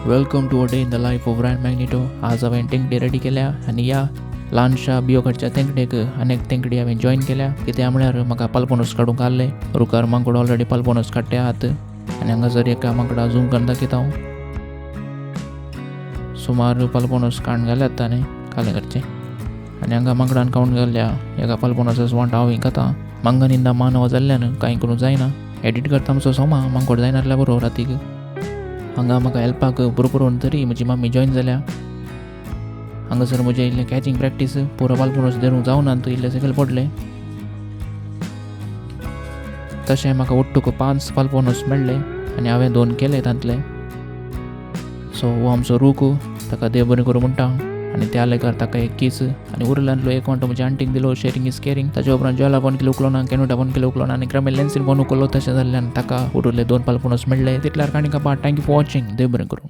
Welcome to a day in the life of Ryan Magneto. आज हांवें तेंकडी ready केल्या आनी ह्या ल्हानशा बियोकडच्या तेंकडेक अनेक तेंकडी हांवें जॉईन केल्या. कित्याक म्हळ्यार म्हाका पालपोनस काडूंक आहले. रुकार मांकोड ऑलरेडी पालपोनस काडटे आहात आनी हांगासर एका मांकडा झूम करून दाखयता हांव. सुमार पालपोनस काडून घाल्यात ताणें काले करचे आनी हांगा मांकडान कावून घाल्या एका पालपोनस वांट हांव हिंकाता. मांगानिंदा मानव जाल्ल्यान कांय करूं जायना. एडिट करता आमचो सोमा मांकोड जायना जाल्यार बरो रातीक. हांगा म्हाका हेल्पाक बरोबर तरी म्हजी मम्मी जॉईन जाल्या. हांगासर म्हजें इल्लें कॅचिंग प्रॅक्टीस पुरो पालपोनस धरूंक जावना इल्लें सकयल पडलें. तशें म्हाका ओट्टूक 5 पालपोनस मेळ्ळे आनी हांवें 2 केले तांतले. सो हो आमचो रूख, ताका देव बरें करूं म्हणटा आनी त्या लेकार ताका एक कीस आनी उरल्यांतलो एक वांटो म्हज्या आंटीक दिलो. Sharing is caring. ताचे उपरांत जॉला 1 किलो उकलो ना, कॅनोटा 1 किलो उकलो ना आनी ग्रामीण लेन्सीन 1 उकलो. तशें जाल्ल्यान ताका उरले 2 पालपोनस मेळ्ळे. तितल्यार काणी कापाट. Thank you for watching. देव बरें करूं.